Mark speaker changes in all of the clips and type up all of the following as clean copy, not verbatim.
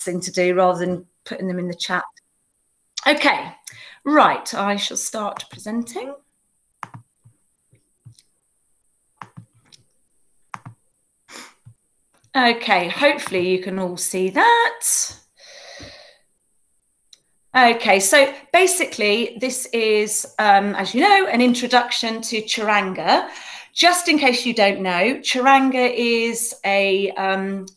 Speaker 1: thing to do rather than putting them in the chat. Okay, right, I shall start presenting. Okay, hopefully you can all see that. Okay, so basically this is, as you know, an introduction to Chiranga. Just in case you don't know, Chiranga is a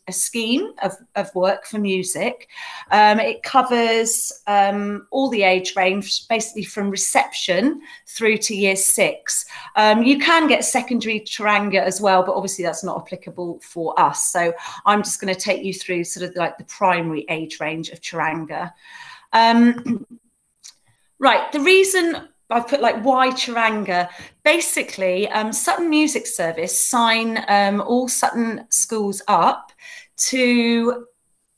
Speaker 1: scheme of work for music. It covers all the age range, basically from reception through to year 6. You can get secondary Chiranga as well, but obviously that's not applicable for us. So I'm just going to take you through sort of like the primary age range of Chiranga. Right, the reason I've put like why Chiranga, basically Sutton Music Service sign all Sutton schools up to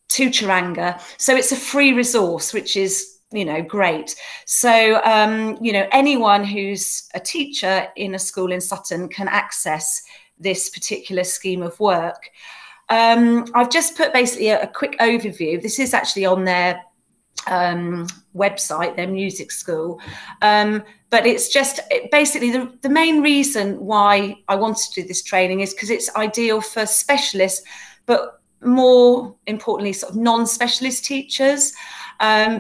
Speaker 1: Chiranga. So it's a free resource, which is, you know, great. So, you know, anyone who's a teacher in a school in Sutton can access this particular scheme of work. I've just put basically a quick overview. This is actually on their website, their music school, but it's just basically the main reason why I wanted to do this training is because it's ideal for specialists, but more importantly sort of non-specialist teachers,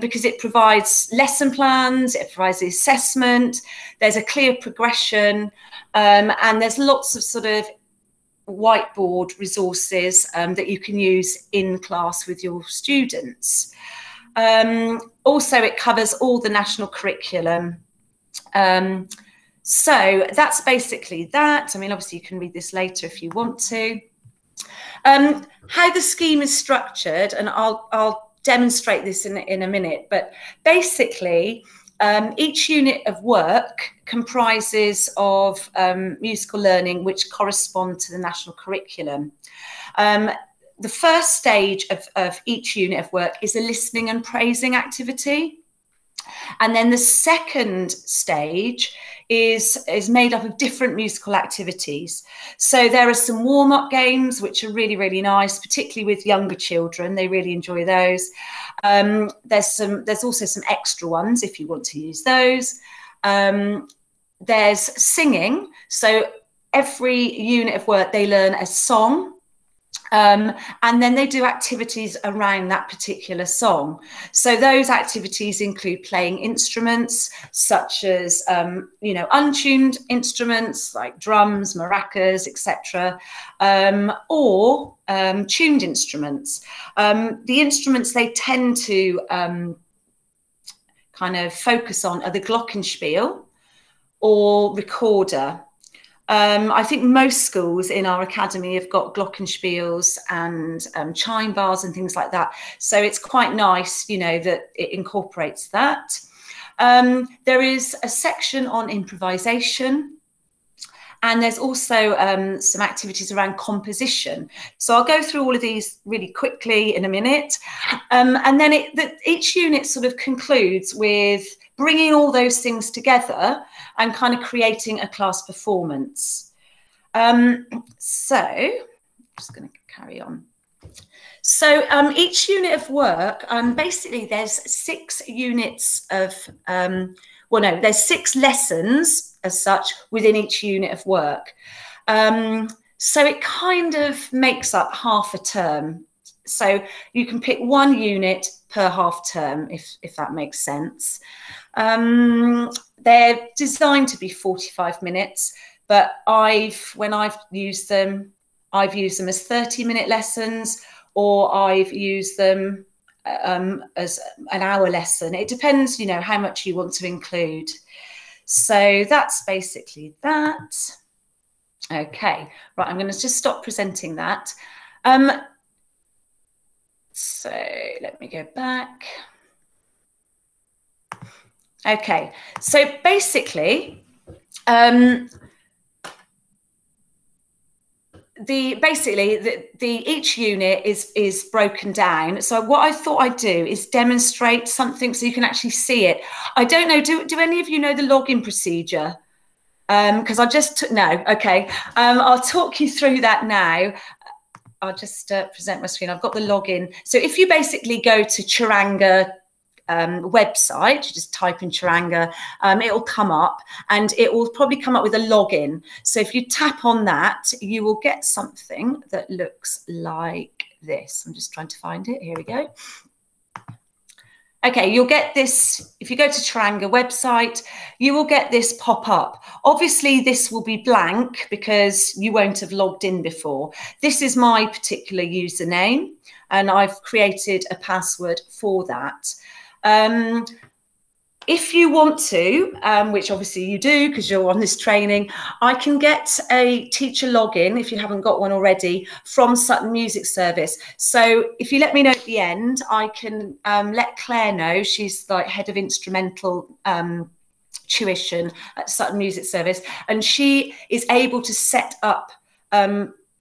Speaker 1: because it provides lesson plans, it provides the assessment, there's a clear progression, and there's lots of sort of whiteboard resources that you can use in class with your students. Also, it covers all the national curriculum. So that's basically that. I mean, obviously you can read this later if you want to. How the scheme is structured, and I'll demonstrate this in a minute, but basically each unit of work comprises of musical learning which correspond to the national curriculum. The first stage of each unit of work is a listening and praising activity. And then the second stage is made up of different musical activities. So there are some warm-up games, which are really, really nice, particularly with younger children. They really enjoy those. There's also some extra ones if you want to use those. There's singing. So every unit of work, they learn a song. And then they do activities around that particular song. So those activities include playing instruments such as, you know, untuned instruments like drums, maracas, etc., or tuned instruments. The instruments they tend to kind of focus on are the glockenspiel or recorder. I think most schools in our academy have got glockenspiels and chime bars and things like that. So it's quite nice, you know, that it incorporates that. There is a section on improvisation, and there's also some activities around composition. So I'll go through all of these really quickly in a minute. And then each unit sort of concludes with bringing all those things together and kind of creating a class performance. So I'm just going to carry on. So each unit of work, basically there's 6 units of, well, no, there's 6 lessons as such within each unit of work. So it kind of makes up half a term. So you can pick 1 unit per half term, if that makes sense. They're designed to be 45 minutes, but when I've used them as 30-minute lessons, or I've used them as an hour lesson. It depends, you know, how much you want to include. So that's basically that. Okay, right, I'm going to just stop presenting that. So let me go back. Okay, so basically, each unit is broken down. So what I thought I'd do is demonstrate something so you can actually see it. I don't know, do any of you know the login procedure? Because I just took, no, okay. I'll talk you through that now. I'll just present my screen. I've got the login. So if you basically go to Chiranga website, you just type in Chiranga, it'll come up, and it will probably come up with a login. So if you tap on that, you will get something that looks like this. I'm just trying to find it. Here we go. Okay, you'll get this, if you go to Charanga website, you will get this pop up. Obviously, this will be blank because you won't have logged in before. This is my particular username, and I've created a password for that. If you want to, which obviously you do because you're on this training, I can get a teacher login, if you haven't got one already, from Sutton Music Service. So if you let me know at the end, I can let Claire know. She's like head of instrumental tuition at Sutton Music Service, and she is able to set up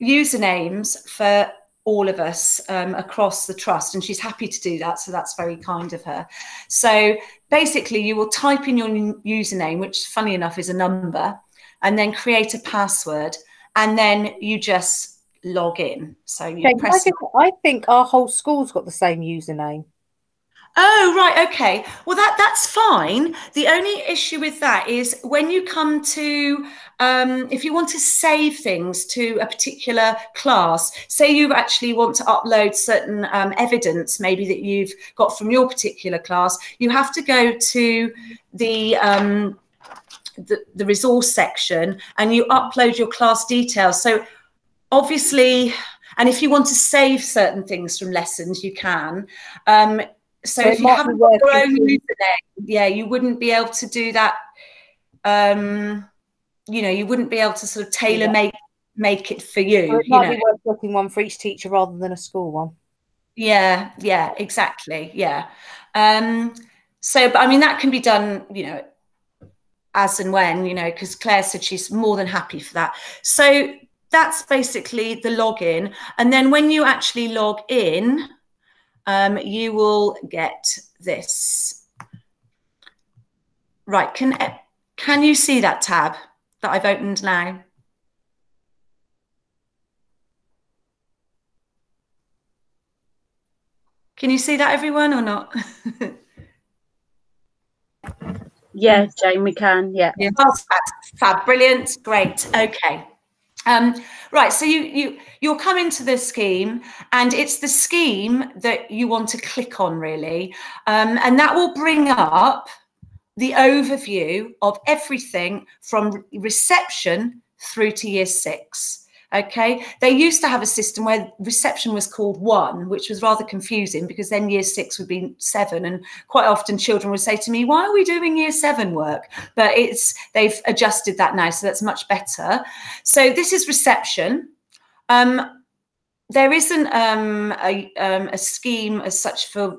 Speaker 1: usernames for all of us across the trust, and she's happy to do that, so that's very kind of her. So basically you will type in your username, which funny enough is a number, and then create a password, and then you just log in. So you press
Speaker 2: I think our whole school's got the same username.
Speaker 1: Oh, right. Okay. Well, that's fine. The only issue with that is when you come to, if you want to save things to a particular class, say you actually want to upload certain evidence, maybe that you've got from your particular class, you have to go to the resource section and you upload your class details. So obviously, and if you want to save certain things from lessons, you can. So if you haven't got your own username, yeah, you wouldn't be able to do that. You know, you wouldn't be able to sort of tailor make it for you.
Speaker 2: So it might be worth looking one for each teacher rather than a school one.
Speaker 1: Yeah, yeah, exactly. Yeah. So, but I mean, that can be done, you know, as and when, you know, because Claire said she's more than happy for that. So that's basically the login. And then when you actually log in, you will get this. Right, can you see that tab that I've opened now? Can you see that, everyone, or not?
Speaker 3: Yeah, Jane, we can. Yeah.
Speaker 1: Oh, fab, brilliant, great. Okay. Right, so you'll come into the scheme, and it's the scheme that you want to click on, really, and that will bring up the overview of everything from reception through to year 6. Okay, they used to have a system where reception was called 1, which was rather confusing because then year 6 would be 7, and quite often children would say to me, why are we doing year 7 work? But they've adjusted that now, so that's much better. So this is reception. There isn't a scheme as such for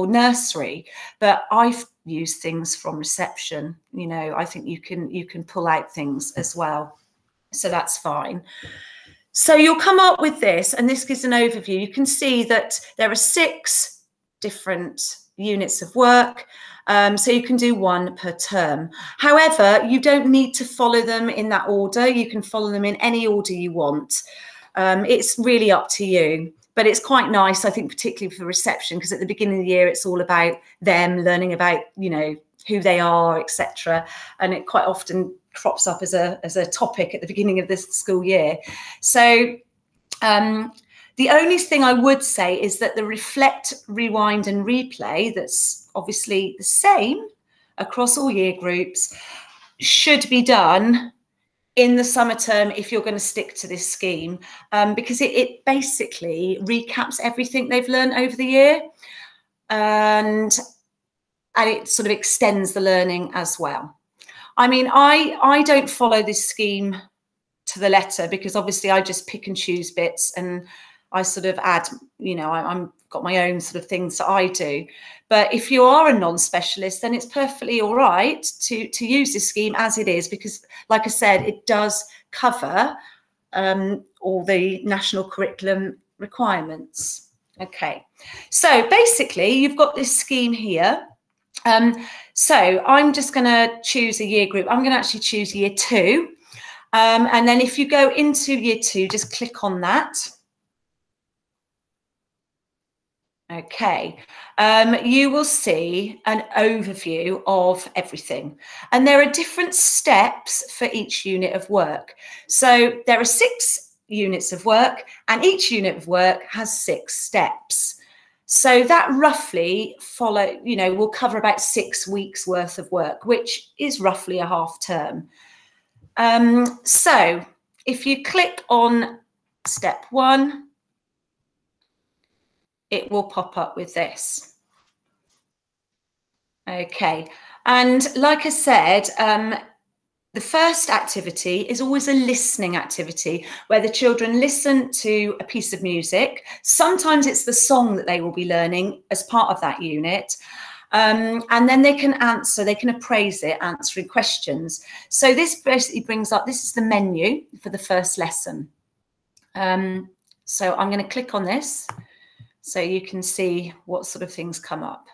Speaker 1: nursery, but I've used things from reception. You know, I think you can pull out things as well. So that's fine. So you'll come up with this, and this gives an overview. You can see that there are 6 different units of work. So you can do 1 per term. However, you don't need to follow them in that order. You can follow them in any order you want. It's really up to you. But it's quite nice, I think, particularly for reception, because at the beginning of the year, it's all about them learning about, you know, who they are, etc. And it quite often crops up as a topic at the beginning of this school year. So the only thing I would say is that the reflect, rewind and replay, that's obviously the same across all year groups, should be done in the summer term if you're going to stick to this scheme, because it basically recaps everything they've learned over the year, and it sort of extends the learning as well. I mean, I don't follow this scheme to the letter because obviously I just pick and choose bits and I sort of add, you know, I'm got my own sort of things that I do. But if you are a non-specialist, then it's perfectly all right to use this scheme as it is, because like I said, it does cover all the national curriculum requirements. Okay, so basically you've got this scheme here. So I'm just going to choose a year group. I'm going to actually choose year 2. And then if you go into year 2, just click on that. Okay, you will see an overview of everything. And there are different steps for each unit of work. So there are 6 units of work, and each unit of work has 6 steps. So that roughly will cover about 6 weeks worth of work, which is roughly a half term. So if you click on step 1, it will pop up with this. Okay, and like I said, the first activity is always a listening activity where the children listen to a piece of music. Sometimes it's the song that they will be learning as part of that unit. And then they can answer, they can appraise it, answering questions. So this basically brings up, this is the menu for the first lesson. So I'm going to click on this so you can see what sort of things come up.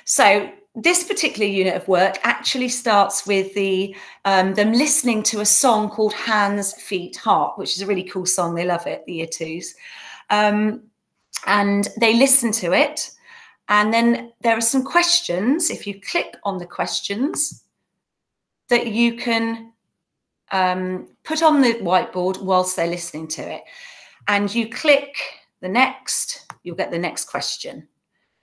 Speaker 1: So this particular unit of work actually starts with them listening to a song called Hands, Feet, Heart, which is a really cool song. They love it, the year 2s. And they listen to it. And then there are some questions, if you click on the questions, that you can put on the whiteboard whilst they're listening to it. And you click the next, you'll get the next question.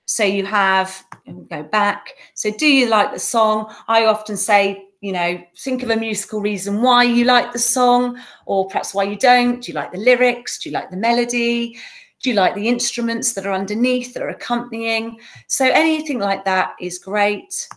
Speaker 1: So you have, go back. So do you like the song? I often say, think of a musical reason why you like the song, or perhaps why you don't. Do you like the lyrics? Do you like the melody? Do you like the instruments that are underneath that are accompanying? So anything like that is great.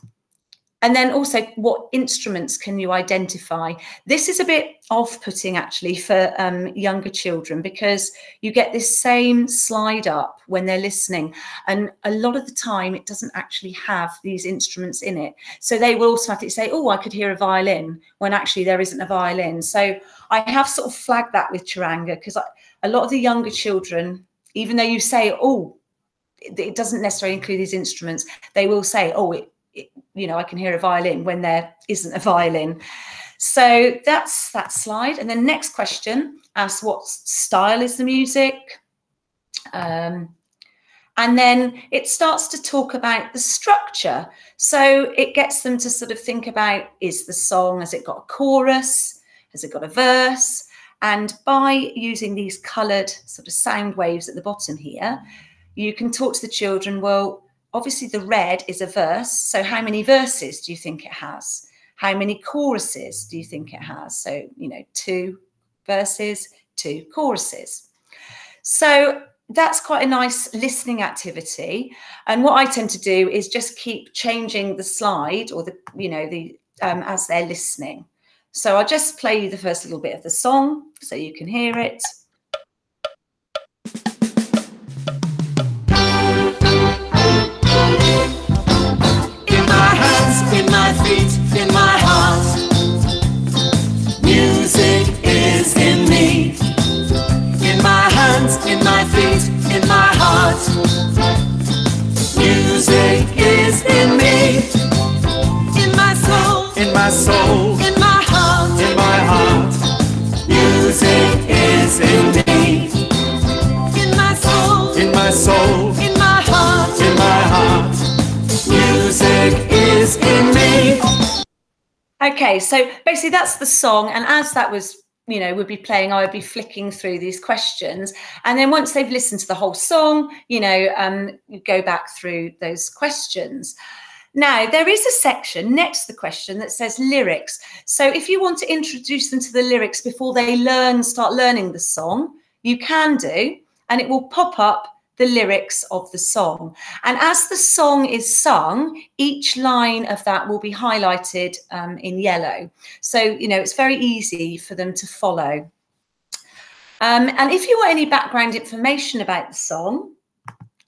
Speaker 1: And then also, what instruments can you identify? This is a bit off-putting actually for younger children, because you get this same slide up when they're listening. And a lot of the time it doesn't actually have these instruments in it. So they will automatically say, oh, I could hear a violin, when actually there isn't a violin. So I have sort of flagged that with Chiranga, because a lot of the younger children, even though you say, oh, it doesn't necessarily include these instruments, they will say, oh, I can hear a violin when there isn't a violin. So that's that slide. And then next question asks, what style is the music? And then it starts to talk about the structure. So it gets them to sort of think about, is the song, has it got a chorus? Has it got a verse? And by using these coloured sort of sound waves at the bottom here, you can talk to the children, well, obviously the red is a verse. So how many verses do you think it has? How many choruses do you think it has? So, 2 verses, 2 choruses. So that's quite a nice listening activity. And what I tend to do is just keep changing the slide, or as they're listening. So I'll just play you the first little bit of the song so you can hear it.
Speaker 4: In my feet, in my heart, music is in me. In my hands, in my feet, in my heart, music is in me. In my soul, in my soul, in my heart, music is in me. In my soul, in my soul, in my heart, music is in me.
Speaker 1: Okay, so basically that's the song, and as that was, would be playing, I would be flicking through these questions, and then once they've listened to the whole song, you go back through those questions. Now, there is a section next to the question that says lyrics. So if you want to introduce them to the lyrics before they start learning the song, you can do, and it will pop up the lyrics of the song. And as the song is sung, each line of that will be highlighted in yellow. So, it's very easy for them to follow. And if you want any background information about the song,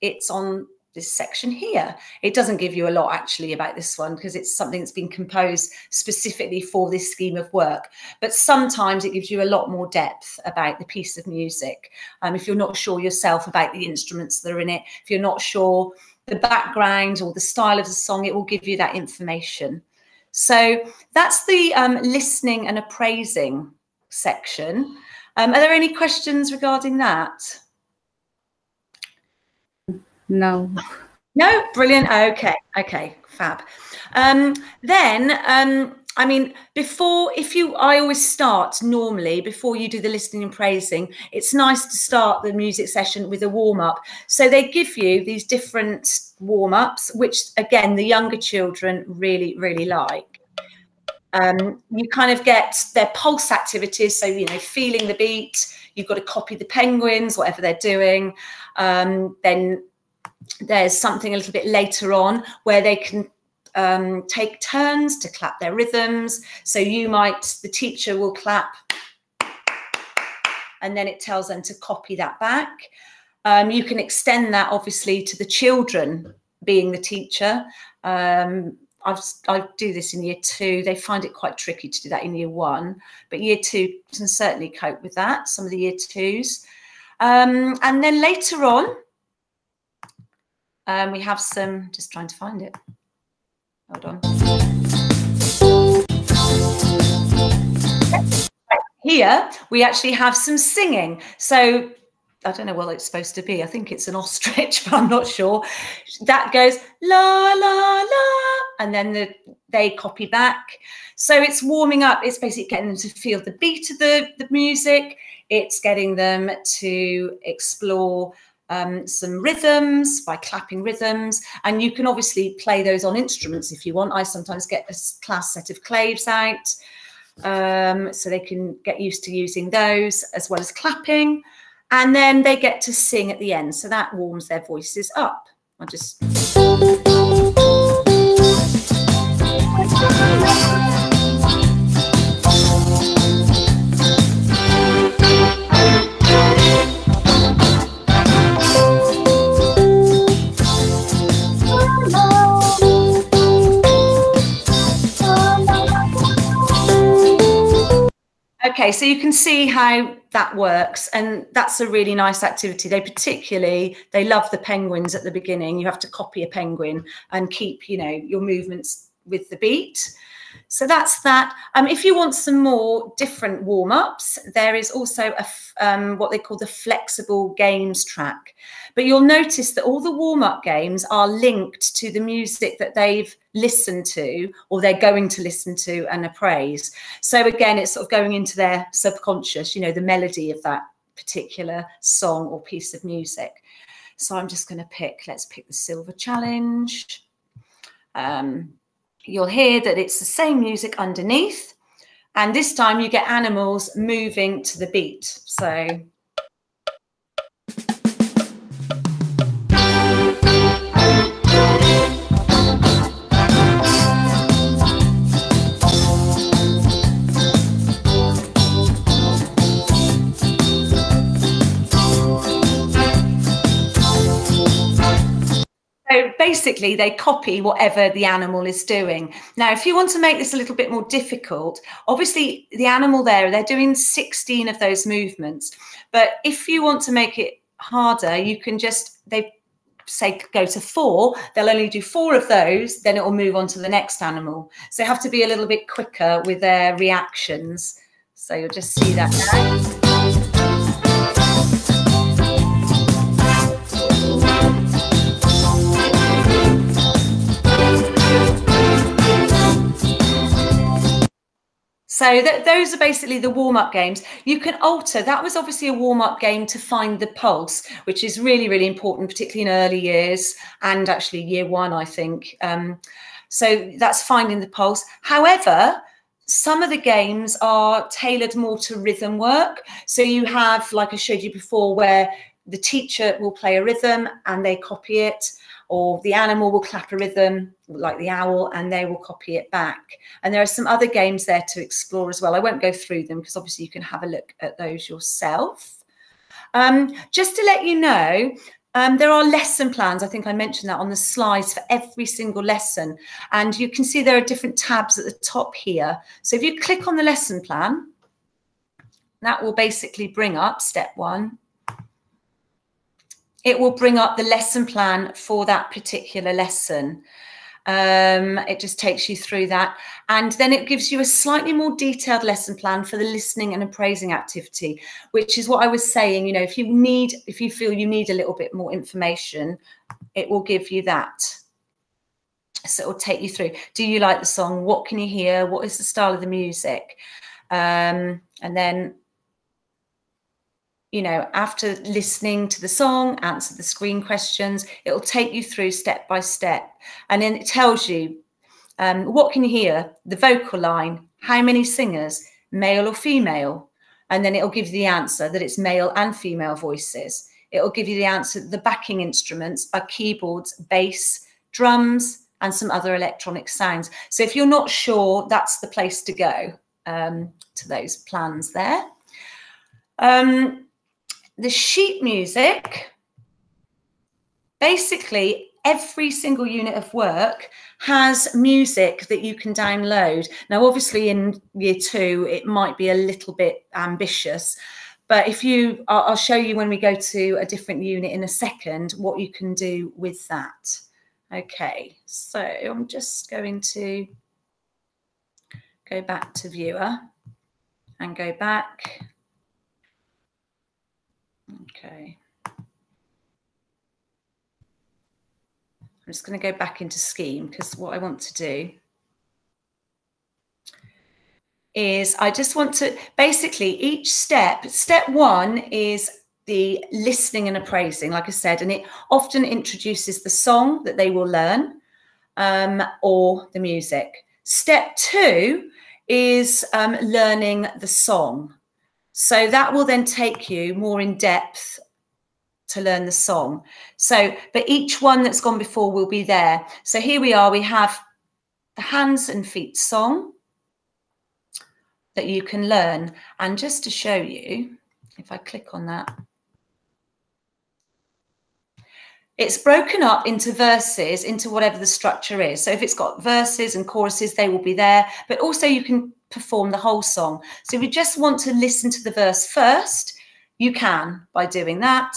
Speaker 1: it's on this section here. It doesn't give you a lot actually about this one, because it's something that's been composed specifically for this scheme of work. But sometimes it gives you a lot more depth about the piece of music. If you're not sure yourself about the instruments that are in it, if you're not sure the background or the style of the song, it will give you that information. So that's the listening and appraising section. Are there any questions regarding that?
Speaker 3: No.
Speaker 1: No, brilliant. Okay, fab. I mean, I always start normally before you do the listening and praising. It's nice to start the music session with a warm up. So they give you these different warm ups, which again, the younger children really, really like. You kind of get their pulse activities. So, you know, feeling the beat, you've got to copy the penguins, whatever they're doing. Then there's something a little bit later on where they can take turns to clap their rhythms. So the teacher will clap and then it tells them to copy that back. You can extend that obviously to the children being the teacher. I do this in year 2. They find it quite tricky to do that in year 1, but year 2 can certainly cope with that, some of the year 2s. And then later on, we have some, just trying to find it. Hold on. Here, we actually have some singing. So I don't know what it's supposed to be. I think it's an ostrich, but I'm not sure. That goes la, la, la, and then they copy back. So it's warming up. It's basically getting them to feel the beat of the music. It's getting them to explore some rhythms by clapping rhythms, and you can obviously play those on instruments if you want. I sometimes get a class set of claves out, so they can get used to using those as well as clapping, and then they get to sing at the end, so that warms their voices up. I'll just Okay, so you can see how that works, and that's a really nice activity. They love the penguins at the beginning. You have to copy a penguin and keep, you know, your movements with the beat. So that's that. If you want some more different warm-ups, there is also what they call the flexible games track. But you'll notice that all the warm-up games are linked to the music that they've listened to or they're going to listen to and appraise. So again, it's sort of going into their subconscious, you know, the melody of that particular song or piece of music. So I'm just going to let's pick the Silver Challenge. You'll hear that it's the same music underneath, and this time you get animals moving to the beat. So basically, they copy whatever the animal is doing. Now, if you want to make this a little bit more difficult, obviously the animal there, they're doing 16 of those movements. But if you want to make it harder, you can they say go to 4, they'll only do 4 of those, then it will move on to the next animal. So you have to be a little bit quicker with their reactions. So you'll just see that now. So those are basically the warm-up games. You can alter. That was obviously a warm-up game to find the pulse, which is really, really important, particularly in early years and actually year 1, I think. So that's finding the pulse. However, some of the games are tailored more to rhythm work. So you have, like I showed you before, where the teacher will play a rhythm and they copy it, or the animal will clap a rhythm like the owl and they will copy it back. And there are some other games there to explore as well. I won't go through them because obviously you can have a look at those yourself. Just to let you know, there are lesson plans. I think I mentioned that on the slides for every single lesson. And you can see there are different tabs at the top here. So if you click on the lesson plan, that will basically bring up step 1. It will bring up the lesson plan for that particular lesson. It just takes you through that. And then it gives you a slightly more detailed lesson plan for the listening and appraising activity, which is what I was saying. You know, if you feel you need a little bit more information, it will give you that. So it will take you through. Do you like the song? What can you hear? What is the style of the music? And then, you know, after listening to the song, answer the screen questions, it will take you through step by step. And then it tells you, what can you hear? The vocal line, how many singers, male or female? And then it'll give you the answer that it's male and female voices. It'll give you the answer that the backing instruments are keyboards, bass, drums, and some other electronic sounds. So if you're not sure, that's the place to go, to those plans there. The sheet music, basically every single unit of work has music that you can download. Now, obviously in year 2, it might be a little bit ambitious, but I'll show you when we go to a different unit in a second, what you can do with that. Okay, so I'm just going to go back to viewer and go back. Okay. I'm just going to go back into Scheme, because what I want to do is I just want to basically each step 1 is the listening and appraising, like I said, and it often introduces the song that they will learn or the music. Step 2 is learning the song. So that will then take you more in depth to learn the song. So, but each one that's gone before will be there. So here we are, we have the hands and feet song that you can learn. And just to show you, if I click on that, it's broken up into verses, into whatever the structure is. So if it's got verses and choruses, they will be there, but also you can perform the whole song. So if you just want to listen to the verse first, you can by doing that.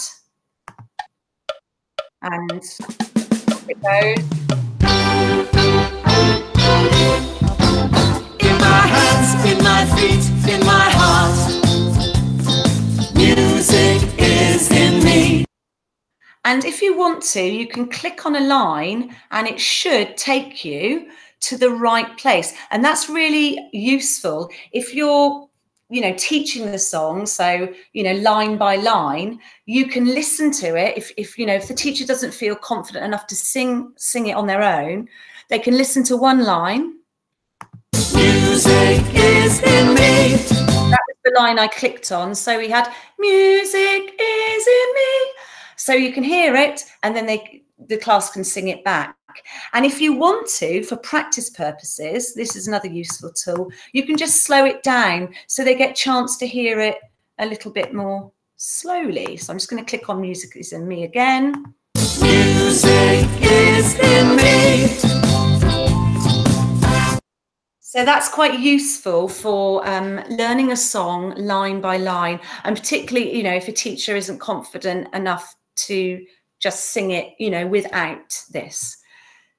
Speaker 1: And it goes.
Speaker 4: In my hands, in my feet, in my heart, music is in me.
Speaker 1: And if you want to, you can click on a line and it should take you to the right place. And that's really useful if you're, you know, teaching the song. So, you know, line by line, you can listen to it. If you know, if the teacher doesn't feel confident enough to sing it on their own, they can listen to one line.
Speaker 4: Music is in me.
Speaker 1: That was the line I clicked on. So we had music is in me. So you can hear it, and then the class can sing it back. And if you want to, for practice purposes, this is another useful tool, you can just slow it down so they get a chance to hear it a little bit more slowly. So I'm just going to click on Music is in Me again.
Speaker 4: Music is in me.
Speaker 1: So that's quite useful for learning a song line by line, and particularly, you know, if a teacher isn't confident enough to just sing it, you know, without this.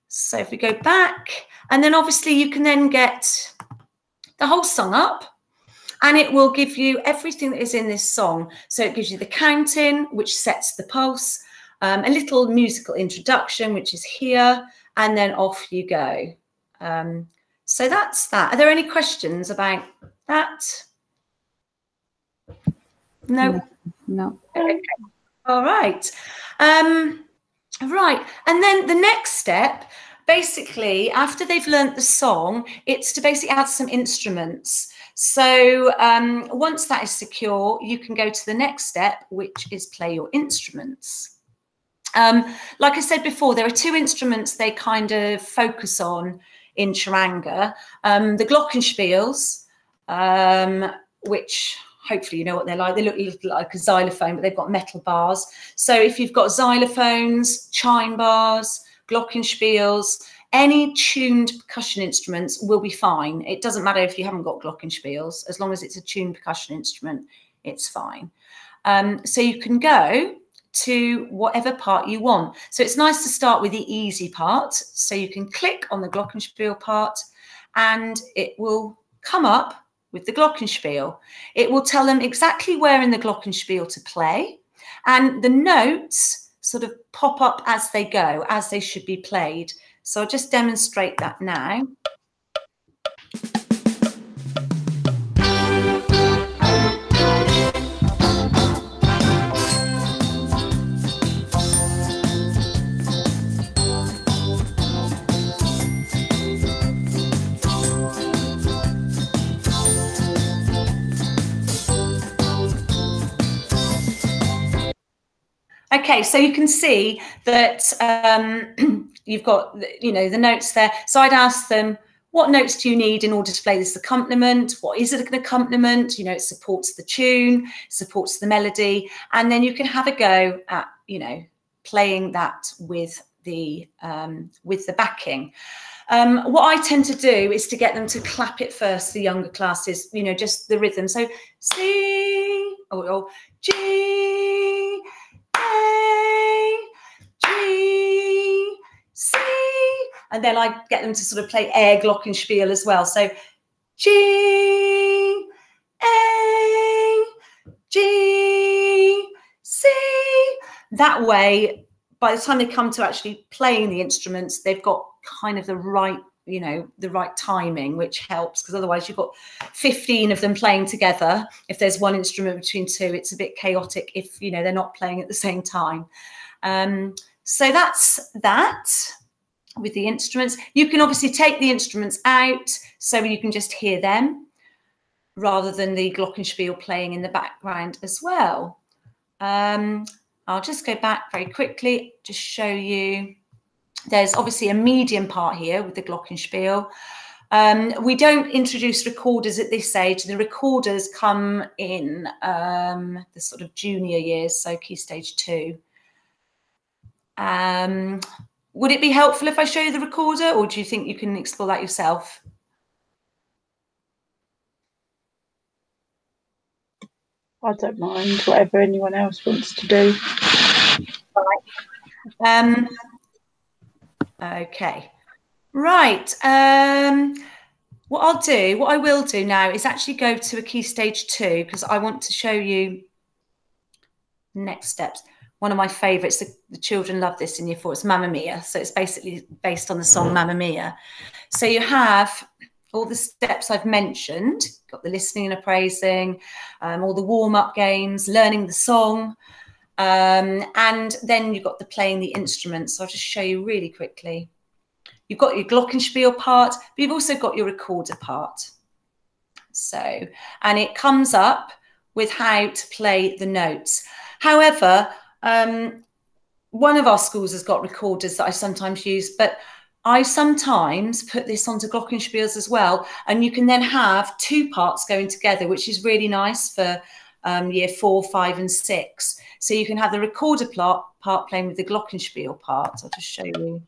Speaker 1: So if we go back, and then obviously you can then get the whole song up, and it will give you everything that is in this song. So it gives you the counting, which sets the pulse, a little musical introduction, which is here, and then off you go. So that's that. Are there any questions about that? No?
Speaker 3: No.
Speaker 1: Okay. All right. Right. And then the next step, basically, after they've learnt the song, it's to basically add some instruments. So once that is secure, you can go to the next step, which is play your instruments. Like I said before, there are 2 instruments they kind of focus on in Chiranga. The glockenspiels, which hopefully you know what they're like. They look a little like a xylophone, but they've got metal bars. So if you've got xylophones, chime bars, glockenspiels, any tuned percussion instruments will be fine. It doesn't matter if you haven't got glockenspiels, as long as it's a tuned percussion instrument, it's fine. So you can go to whatever part you want. So it's nice to start with the easy part. So you can click on the glockenspiel part and it will come up with the glockenspiel. It will tell them exactly where in the glockenspiel to play, and the notes sort of pop up as they go, as they should be played. So I'll just demonstrate that now. Okay, so you can see that you've got, you know, the notes there. So I'd ask them, what notes do you need in order to play this accompaniment? What is it an accompaniment? You know, it supports the tune, supports the melody, and then you can have a go at, you know, playing that with the backing. What I tend to do is to get them to clap it first, the younger classes, you know, just the rhythm. So C, or G, A, G, C, and then I get them to sort of play air glockenspiel as well. So G, A, G, C. That way, by the time they come to actually playing the instruments, they've got kind of the right, you know, the right timing, which helps, because otherwise you've got 15 of them playing together. If there's one instrument between two, it's a bit chaotic if, you know, they're not playing at the same time. So that's that with the instruments. You can obviously take the instruments out so you can just hear them rather than the glockenspiel playing in the background as well. I'll just go back very quickly, just show you. There's obviously a medium part here with the glockenspiel. We don't introduce recorders at this age. The recorders come in the sort of junior years, so Key Stage 2. Would it be helpful if I show you the recorder, or do you think you can explore that yourself?
Speaker 3: I don't mind, whatever anyone else wants to do.
Speaker 1: Right. Okay. Right. What I will do now is actually go to a Key Stage 2, because I want to show you next steps. One of my favourites, the children love this in Year 4, it's Mamma Mia. So it's basically based on the song Mamma Mia. So you have all the steps I've mentioned, got the listening and appraising, all the warm-up games, learning the song, and then you've got the playing the instruments. So I'll just show you really quickly. You've got your glockenspiel part, but you've also got your recorder part. So, and it comes up with how to play the notes. However, one of our schools has got recorders that I sometimes use, but I sometimes put this onto glockenspiels as well, and you can then have two parts going together, which is really nice for Year 4, 5 and 6. So you can have the recorder part playing with the glockenspiel part. I'll just show you.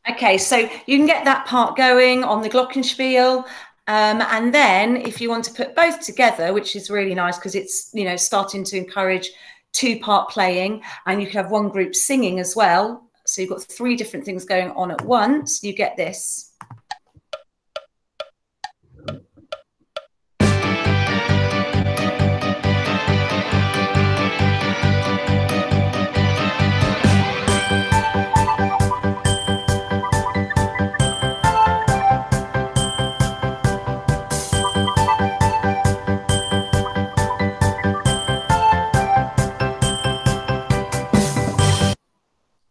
Speaker 1: Okay, so you can get that part going on the glockenspiel, and then if you want to put both together, which is really nice because it's, you know, starting to encourage two-part playing, and you can have one group singing as well. So you've got 3 different things going on at once. You get this.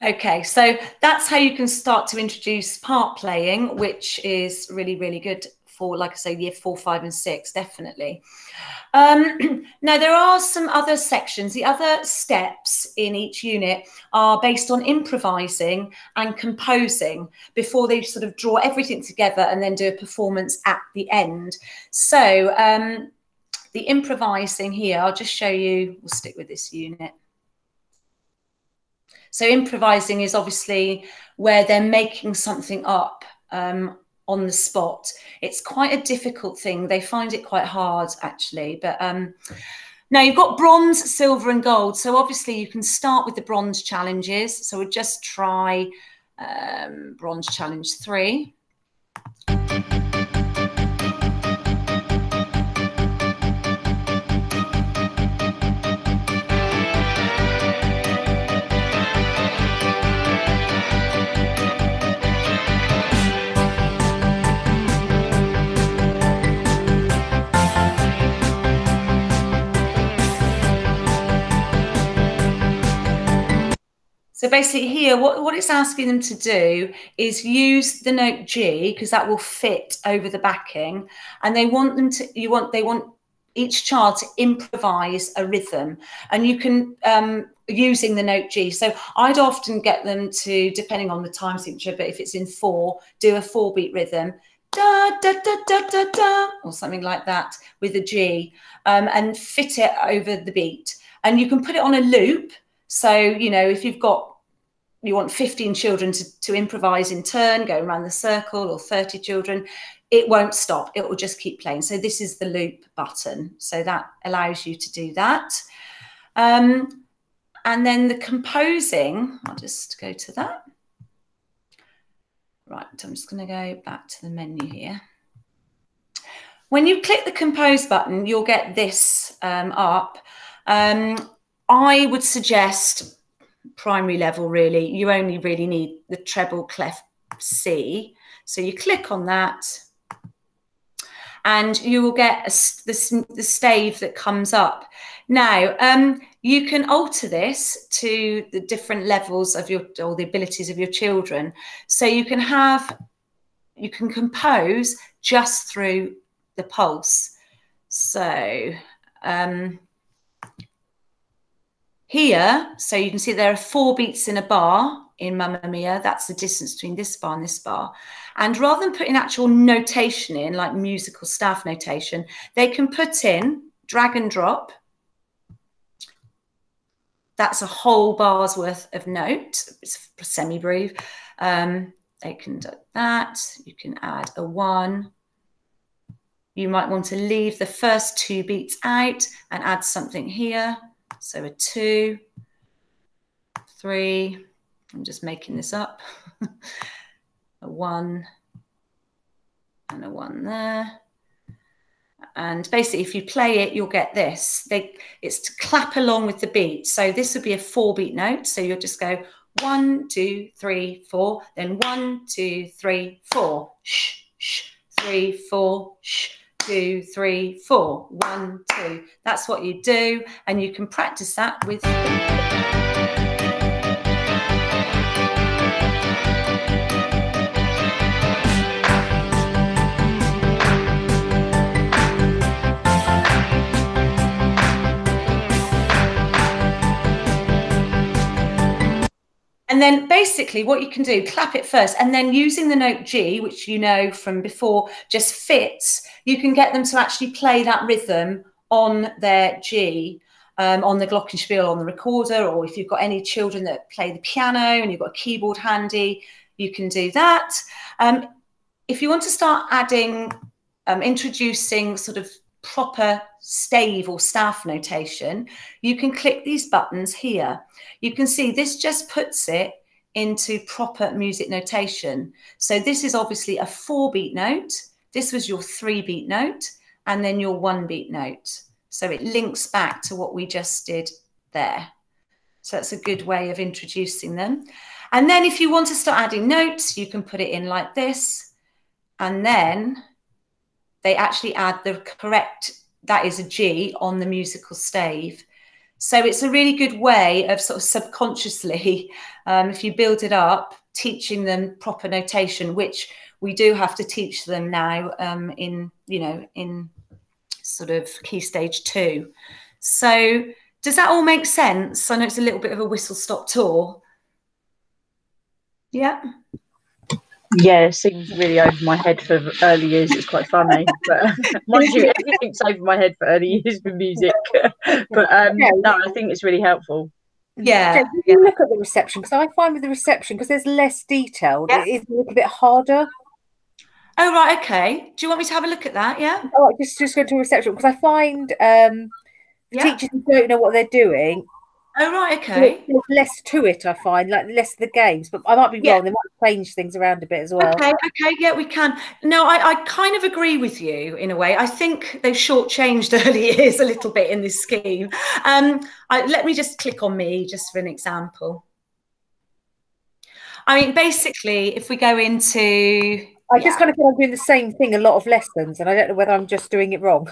Speaker 1: Okay, so that's how you can start to introduce part playing, which is really, really good for, like I say, year 4, 5 and 6, definitely. Now, there are some other sections. The other steps in each unit are based on improvising and composing before they sort of draw everything together and then do a performance at the end. So the improvising here, I'll just show you, we'll stick with this unit. So improvising is obviously where they're making something up on the spot. It's quite a difficult thing. They find it quite hard, actually. But now you've got bronze, silver and gold. So obviously you can start with the bronze challenges. So we'll just try bronze challenge 3. So basically here, what it's asking them to do is use the note G, because that will fit over the backing. And they want them to, they want each child to improvise a rhythm. And you can, using the note G. So I'd often get them to, depending on the time signature, but if it's in 4, do a 4-beat rhythm. Da, da, da, da, da, da, or something like that with a G, and fit it over the beat. And you can put it on a loop. So, you know, if you want 15 children to improvise in turn, go around the circle, or 30 children, it won't stop. It will just keep playing. So this is the loop button. So that allows you to do that. And then the composing, I'll just go to that. Right, I'm just going to go back to the menu here. When you click the compose button, you'll get this up. I would suggest primary level, really. You only really need the treble clef C. So you click on that and you will get the stave that comes up. Now, you can alter this to the different levels of or the abilities of your children. So you can compose just through the pulse. So, here, so you can see there are 4 beats in a bar in Mamma Mia. That's the distance between this bar and this bar. And rather than putting actual notation in, like musical staff notation, they can put in drag and drop. That's a whole bar's worth of note. It's semi-brief. They can do that. You can add a 1. You might want to leave the first 2 beats out and add something here. So a 2, 3, I'm just making this up, a 1 and a 1 there. And basically, if you play it, you'll get this. It's to clap along with the beat. So this would be a 4-beat note. So you'll just go 1, 2, 3, 4, then 1, 2, 3, 4, shh, shh, 3, 4, shh. 2, 3, 4, 1, 2. That's what you do, and you can practice that with. And then basically what you can do, clap it first, and then using the note G, which you know from before, just fits, you can get them to actually play that rhythm on their G, on the glockenspiel, on the recorder, or if you've got any children that play the piano and you've got a keyboard handy, you can do that. If you want to start adding, introducing sort of proper stave or staff notation, you can click these buttons here. You can see this just puts it into proper music notation. So this is obviously a 4-beat note. This was your 3-beat note, and then your 1-beat note. So it links back to what we just did there. So that's a good way of introducing them. And then if you want to start adding notes, you can put it in like this, and then they actually add the correct, that is a G, on the musical stave. So it's a really good way of sort of subconsciously if you build it up, teaching them proper notation, which we do have to teach them now in sort of Key Stage 2. So does that all make sense? I know it's a little bit of a whistle-stop tour. Yeah.
Speaker 3: Yeah, it seems really over my head for early years. It's quite funny, but mind you, everything's over my head for early years with music. But no, I think it's really helpful.
Speaker 1: Yeah.
Speaker 2: So you look at the reception, because I find with the reception, because there's less detail, it is a little bit harder.
Speaker 1: Oh, right, okay. Do you want me to have a look at that? Yeah.
Speaker 2: Oh, just go to reception, because I find teachers who don't know what they're doing.
Speaker 1: Oh, right, okay.
Speaker 2: There's less to it, I find, like less of the games, but I might be wrong. They might change things around a bit as well.
Speaker 1: Okay, yeah, we can. No, I kind of agree with you in a way. I think they've shortchanged early years a little bit in this scheme. Let me just click on me just for an example. I mean, basically, if we go into...
Speaker 2: I just kind of feel I'm doing the same thing a lot of lessons, and I don't know whether I'm just doing it wrong.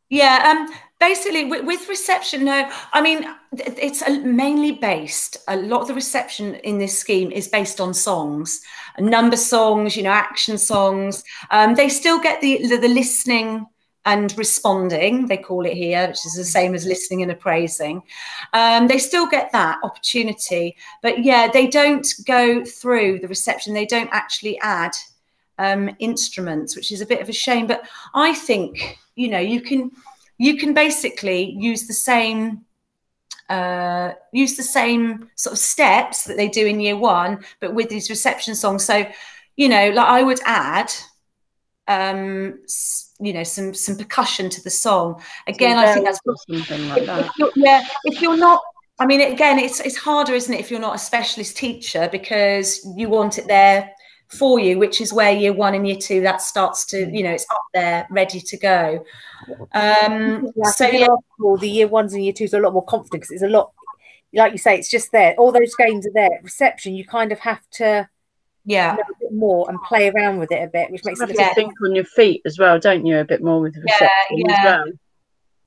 Speaker 1: Yeah, basically with reception, no, I mean, it's mainly based, a lot of the reception in this scheme is based on songs, number songs, action songs. They still get the listening and responding, they call it here, which is the same as listening and appraising. They still get that opportunity, but yeah, they don't go through the reception. They don't actually add instruments, which is a bit of a shame, but I think you can basically use the same sort of steps that they do in year 1, but with these reception songs. So like I would add some percussion to the song again. I think that's
Speaker 3: something like that.
Speaker 1: If you're not, I mean, again, it's harder, isn't it, if you're not a specialist teacher, because you want it there for you, which is where year 1 and year 2 that starts to, it's up there ready to go.
Speaker 2: So the year 1s and year 2s are a lot more confident, because it's a lot, like you say, it's just there. All those games are there. Reception, you kind of have to know a bit more and play around with it a bit, which makes it
Speaker 3: to think on your feet as well, don't you? A bit more with reception as well.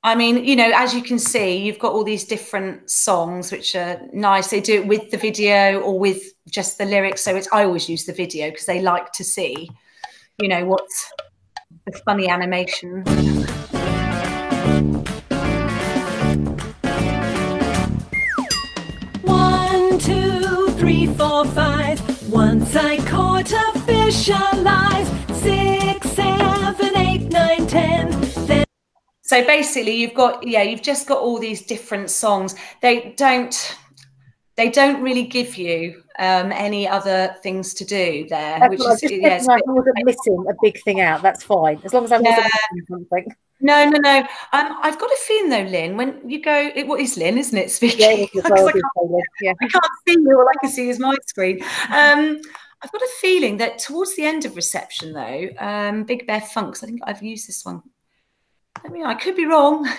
Speaker 1: I mean, as you can see, you've got all these different songs, which are nice. They do it with the video or with just the lyrics. So I always use the video because they like to see, what's the funny animation.
Speaker 4: 1, 2, 3, 4, 5. Once I caught a fish alive. 6, 7, 8, 9, 10. Then
Speaker 1: so basically, you've just got all these different songs. They don't really give you any other things to do there.
Speaker 2: That's which is, I wasn't missing a big thing out. That's fine, as long as I'm not missing something.
Speaker 1: No. I've got a feeling though, Lynn, when you go, what is Lynn, isn't it? Speaking.
Speaker 2: Yeah,
Speaker 1: I can't see you. All I can see is my screen. I've got a feeling that towards the end of reception, though, Big Bear Funks. I think I've used this one. I could be wrong.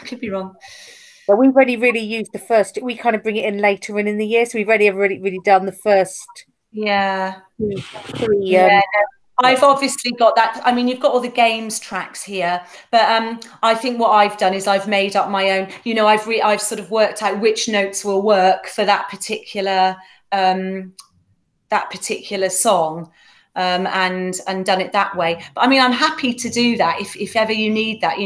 Speaker 2: But we've already really used the first. We kind of bring it in later in the year, so we've already really done the first.
Speaker 1: Yeah.
Speaker 2: 3.
Speaker 1: I've obviously got that. I mean, you've got all the games tracks here, but I think what I've done is I've made up my own. I've sort of worked out which notes will work for that particular song. And done it that way. But I mean, I'm happy to do that if ever you need that,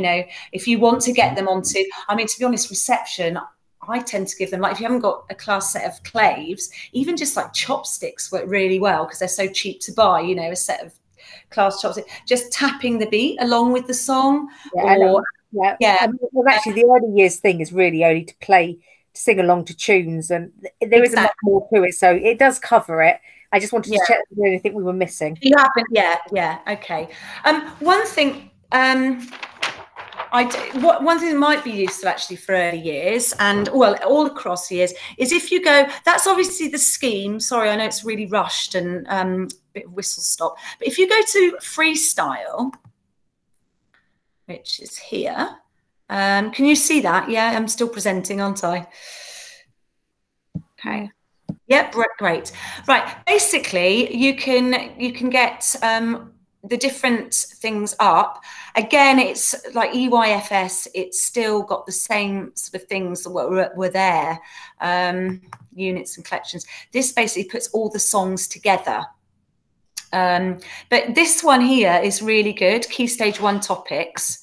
Speaker 1: if you want to get them onto, I mean, to be honest, reception, I tend to give them, like, if you haven't got a class set of claves, even just like chopsticks work really well because they're so cheap to buy, a set of class chopsticks, just tapping the beat along with the song.
Speaker 2: Well, actually, the early years thing is really only to sing along to tunes, and there isn't much more to it, so it does cover it. I just wanted to check if there's anything we were missing.
Speaker 1: You haven't, okay. One thing, one thing that might be useful actually for early years and all across years is if you go. That's obviously the scheme. Sorry, I know it's really rushed and a bit of whistle stop. But if you go to freestyle, which is here, can you see that? Yeah, I'm still presenting, aren't I? Okay. Yep, great. Right, basically, you can get the different things up. Again, it's like EYFS, it's still got the same sort of things that were there, units and collections. This basically puts all the songs together. But this one here is really good, Key Stage 1 topics.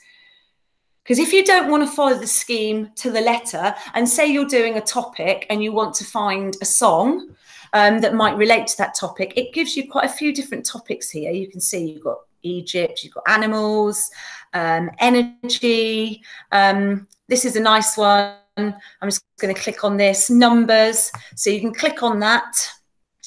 Speaker 1: Because if you don't want to follow the scheme to the letter, and say you're doing a topic and you want to find a song that might relate to that topic, it gives you quite a few different topics here. You can see you've got Egypt, you've got animals, energy. This is a nice one. I'm just going to click on this, numbers. So you can click on that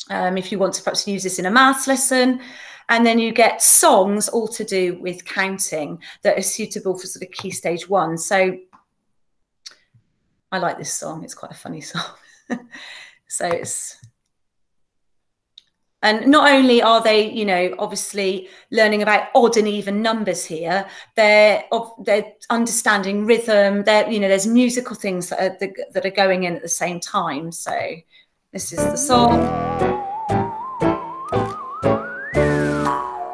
Speaker 1: if you want to perhaps use this in a maths lesson. And then you get songs all to do with counting that are suitable for sort of Key Stage 1. So I like this song. It's quite a funny song. So it's, and not only are they, you know, obviously learning about odd and even numbers here, they're understanding rhythm. They're, you know, there's musical things that are going in at the same time. So this is the song.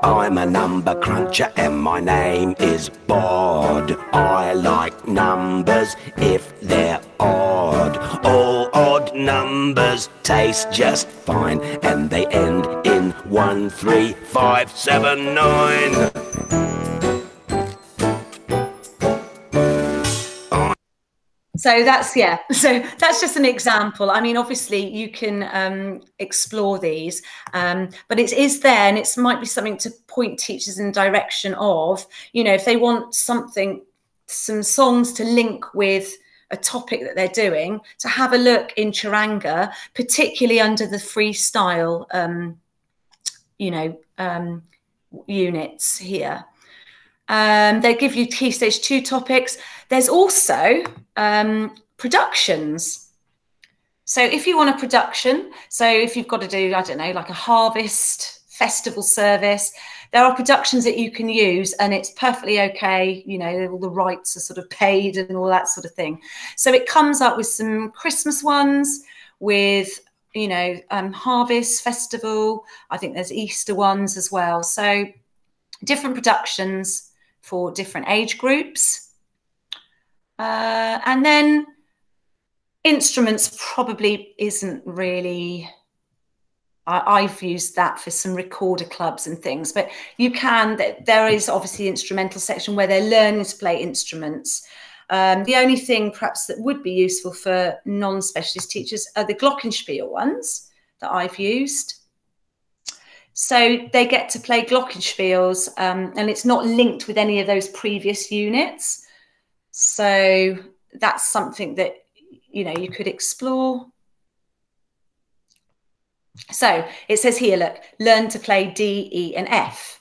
Speaker 4: I'm a number cruncher and my name is Bod. I like numbers if they're odd. All odd numbers taste just fine and they end in 1, 3, 5, 7, 9.
Speaker 1: So that's, yeah, so that's just an example. I mean, obviously you can explore these, but it is there, and it might be something to point teachers in the direction of, you know, if they want something, some songs to link with a topic that they're doing, to have a look in Chiranga, particularly under the freestyle, you know, units here. They give you Key Stage 2 topics. There's also productions. So if you want a production, so if you've got to do, I don't know, like a harvest festival service, there are productions that you can use and it's perfectly okay. You know, all the rights are sort of paid and all that sort of thing. So it comes up with some Christmas ones, with, you know, harvest festival. I think there's Easter ones as well. So different productions for different age groups. And then instruments probably isn't really, I've used that for some recorder clubs and things, but you can, there is obviously the instrumental section where they're learning to play instruments. The only thing perhaps that would be useful for non-specialist teachers are the glockenspiel ones that I've used. So they get to play glockenspiels, and it's not linked with any of those previous units. So that's something that, you know, you could explore. So it says here, look, learn to play D, E, and F.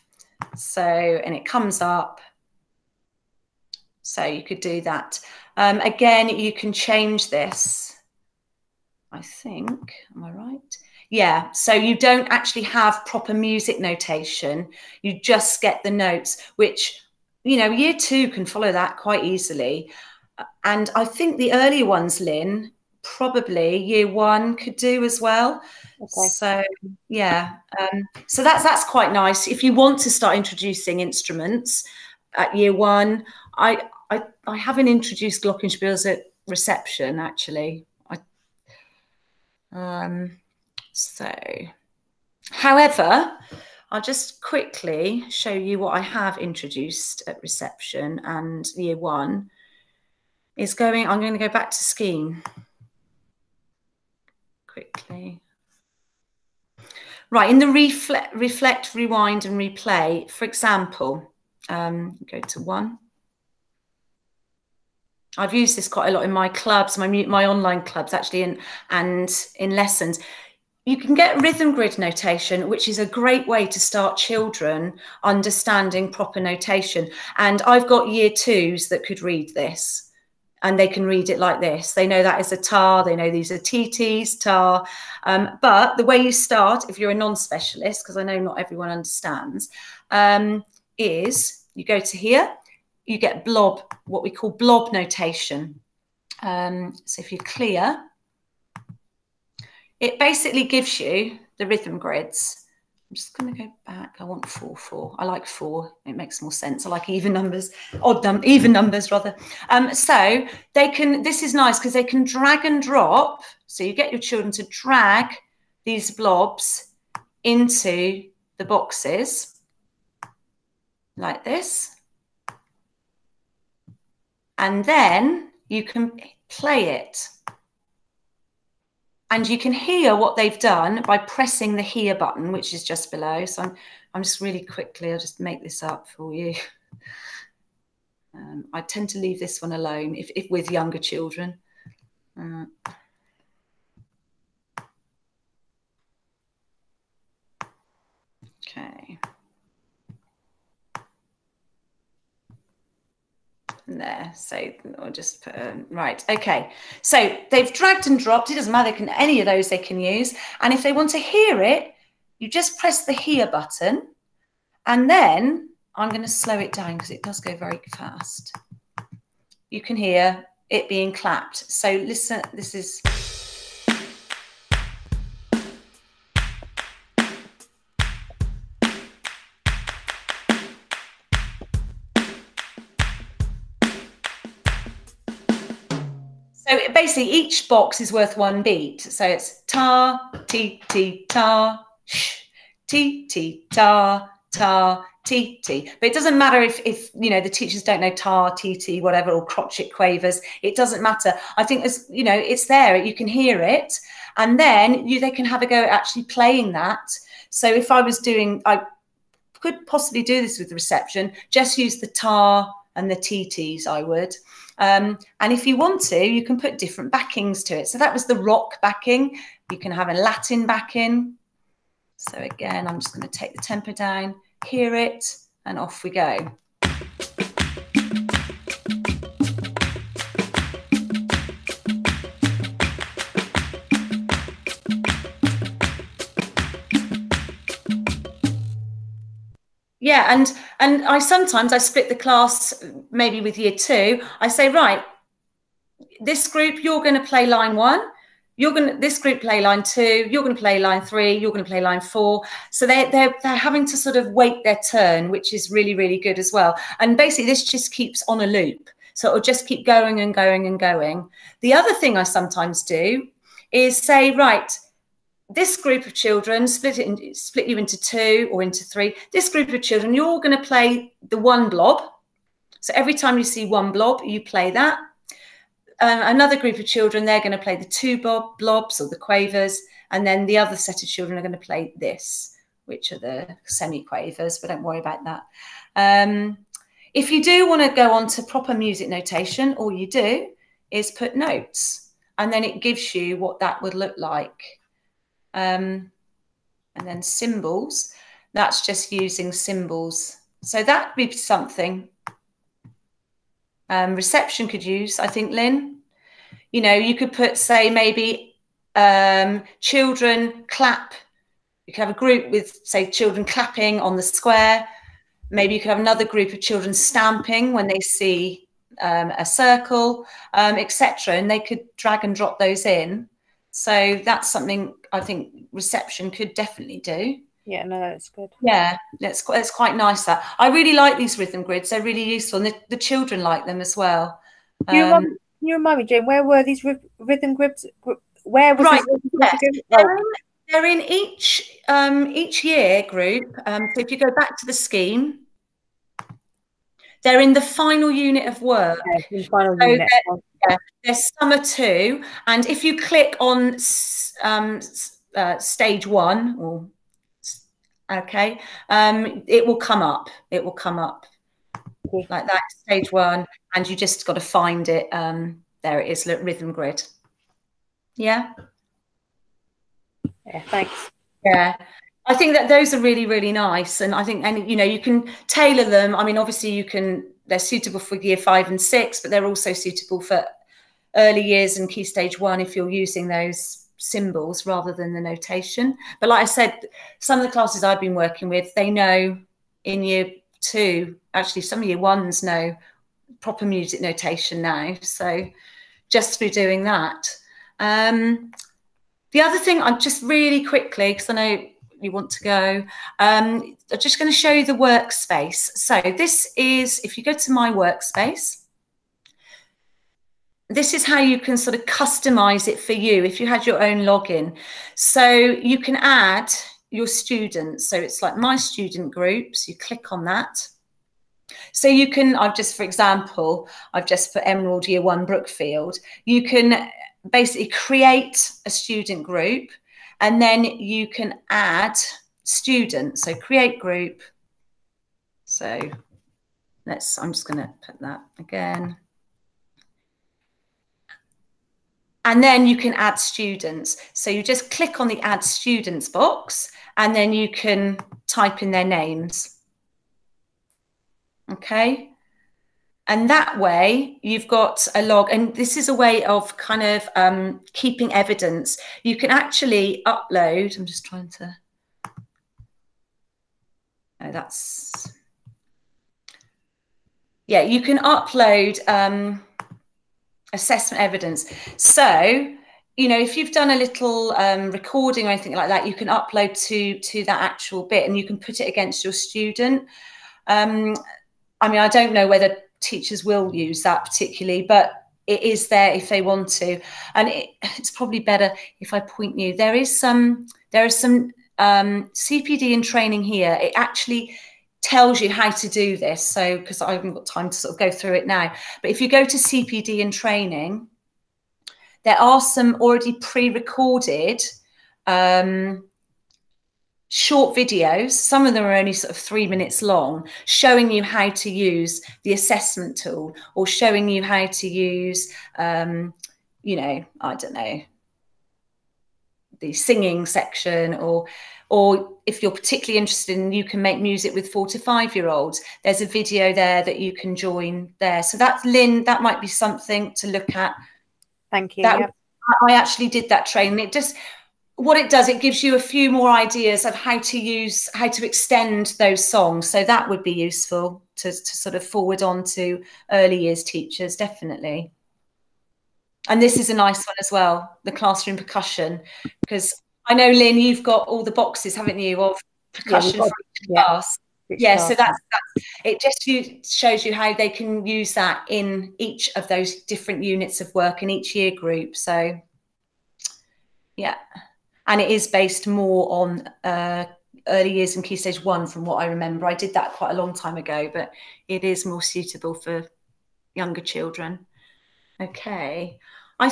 Speaker 1: So, and it comes up. So you could do that. Again, you can change this, I think. Am I right? Yeah, so you don't actually have proper music notation. You just get the notes, which, you know, year 2 can follow that quite easily. And I think the earlier ones, Lynn, probably year 1 could do as well. Okay. So, yeah, so that's quite nice. If you want to start introducing instruments at year 1, I haven't introduced glockenspiels at reception, actually. So, however, I'll just quickly show you what I have introduced at reception and year 1 is going, I'm going to go back to scheme quickly. Right, in the reflect, rewind and replay, for example, go to 1. I've used this quite a lot in my clubs, my online clubs actually, and in lessons. You can get rhythm grid notation, which is a great way to start children understanding proper notation. And I've got year 2s that could read this, and they can read it like this. They know that is a tar, they know these are TTs, tar. But the way you start, if you're a non-specialist, because I know not everyone understands, is you go to here, you get blob, what we call blob notation. So if you clear, it basically gives you the rhythm grids. I'm just going to go back. I want 4, 4. I like 4. It makes more sense. I like even numbers, even numbers rather. So they can, this is nice because they can drag and drop. So you get your children to drag these blobs into the boxes like this. And then you can play it. And you can hear what they've done by pressing the hear button, which is just below. So I'm just really quickly, I'll just make this up for you. I tend to leave this one alone if with younger children. Okay. There, so I'll just put right. Okay, so they've dragged and dropped. It doesn't matter, they can, any of those they can use. And if they want to hear it, you just press the hear button, and then I'm going to slow it down because it does go very fast. You can hear it being clapped. So listen, this is. So basically each box is worth 1 beat. So it's ta, ti, ti, ta, sh, ti, ti, ta, ta, ti, ti. But it doesn't matter if you know, the teachers don't know ta, ti, ti, whatever, or crotchet quavers. It doesn't matter. I think it's, you know, it's there. You can hear it. And then they can have a go at actually playing that. So if I was doing, I could possibly do this with the reception, just use the ta and the ti-tis, I would. And if you want to, you can put different backings to it. So that was the rock backing. You can have a Latin backing. So again, I'm just going to take the tempo down, hear it, and off we go. Yeah, and I sometimes split the class maybe with year 2. I say, right, this group, you're going to play line 1. This group play line 2. You're going to play line 3. You're going to play line 4. So they're having to sort of wait their turn, which is really, really good as well. And basically, this just keeps on a loop. So it'll just keep going and going and going. The other thing I sometimes do is say, right, this group of children, split you into 2 or into 3. This group of children, you're all going to play the 1 blob. So every time you see 1 blob, you play that. Another group of children, they're going to play the 2 blobs or the quavers. And then the other set of children are going to play this, which are the semi-quavers, but don't worry about that. If you do want to go on to proper music notation, all you do is put notes. And then it gives you what that would look like. And then symbols, that's just using symbols. So that'd be something reception could use, I think, Lynn. You know, you could put, say, maybe children clap. You could have a group with, say, children clapping on the square. Maybe you could have another group of children stamping when they see a circle, etc. And they could drag and drop those in. So that's something I think reception could definitely do.
Speaker 2: Yeah, no, that's good.
Speaker 1: Yeah, that's quite nice. That I really like these rhythm grids. They're really useful, and the children like them as well.
Speaker 2: Can you remind me, Jane, where were these rhythm grids? Where was
Speaker 1: they're in each year group. So if you go back to the scheme, they're in the final unit of work.
Speaker 2: Yeah, final unit.
Speaker 1: There's summer 2, and if you click on stage 1, or okay, it will come up. It will come up like that, stage 1, and you just got to find it. There it is, look, rhythm grid. Yeah.
Speaker 2: Yeah, thanks.
Speaker 1: Yeah. I think that those are really, really nice. And I think, and you know, you can tailor them. I mean, obviously they're suitable for year 5 and 6, but they're also suitable for early years and key stage 1 if you're using those symbols rather than the notation. But like I said, some of the classes I've been working with, they know in year 2, actually some year 1s know proper music notation now. So just through doing that. The other thing, I'm just really quickly, because I know you want to go. I'm just going to show you the workspace. So this is, if you go to my workspace, this is how you can sort of customize it for you if you had your own login. So you can add your students. So it's like my student groups. You click on that. So you can, for example, I've just put Emerald Year 1 Brookfield. You can basically create a student group and then you can add students. So create group. So I'm just going to put that again. And then you can add students. So you just click on the add students box and then you can type in their names. Okay. And that way you've got a log, and this is a way of kind of keeping evidence. You can actually upload, I'm just trying to, no, that's, yeah, you can upload assessment evidence. So, you know, if you've done a little recording or anything like that, you can upload to that actual bit and you can put it against your student. I mean, I don't know whether teachers will use that particularly, but it is there if they want to. And it's probably better if I point you. There is some CPD and training here. It actually tells you how to do this. So, because I haven't got time to sort of go through it now, but if you go to CPD and training, there are some already pre-recorded short videos. Some of them are only sort of 3 minutes long, showing you how to use the assessment tool or showing you how to use, you know, I don't know, the singing section, or if you're particularly interested in you can make music with 4 to 5-year-olds, there's a video there that you can join there. So that's, Lynn, that might be something to look at.
Speaker 2: Thank you.
Speaker 1: That, I actually did that training. It just, what it does, it gives you a few more ideas of how to extend those songs. So that would be useful to sort of forward on to early years teachers, definitely. And this is a nice one as well, the classroom percussion, because I know, Lynn, you've got all the boxes, haven't you, of percussion for each class. Yeah, so that's it. Just shows you how they can use that in each of those different units of work in each year group. So, yeah, and it is based more on early years and Key Stage 1 from what I remember. I did that quite a long time ago, but it is more suitable for younger children. Okay, I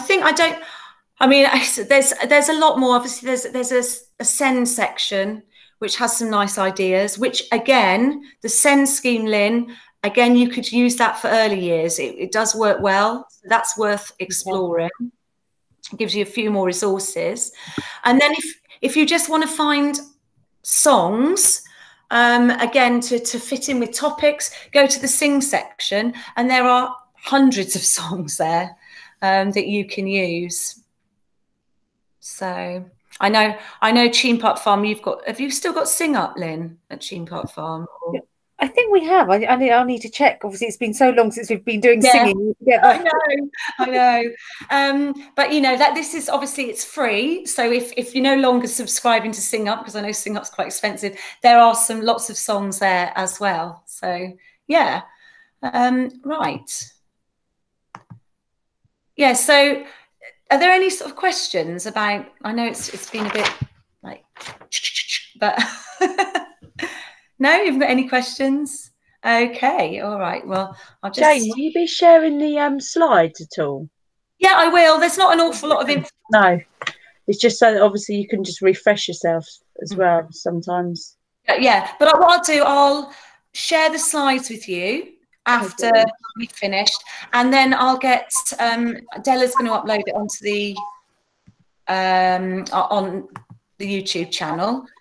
Speaker 1: mean, there's a lot more. Obviously, there's a send section which has some nice ideas. Which again, the send scheme, Lynn, again, you could use that for early years. It does work well. So that's worth exploring. It gives you a few more resources. And then if you just want to find songs, again, to fit in with topics, go to the sing section, and there are hundreds of songs there that you can use. So I know Cheam Park Farm, have you still got Sing Up, Lynn, at Cheam Park Farm? Or?
Speaker 2: I think we have. I need to check. Obviously, it's been so long since we've been doing singing. Yeah,
Speaker 1: I know. But you know that this is obviously it's free. So if you're no longer subscribing to Sing Up, because I know Sing Up's quite expensive, there are lots of songs there as well. So yeah, right. Yeah. So are there any sort of questions about? I know it's been a bit like, but. No, you haven't got any questions? Okay, all right. Well, I'll just...
Speaker 3: Jane, will you be sharing the slides at all?
Speaker 1: Yeah, I will. There's not an awful lot of info.
Speaker 3: No, it's just so that obviously you can just refresh yourself as well sometimes.
Speaker 1: Yeah, but what I'll do, I'll share the slides with you after we've finished, and then I'll get Della's going to upload it onto the on the YouTube channel.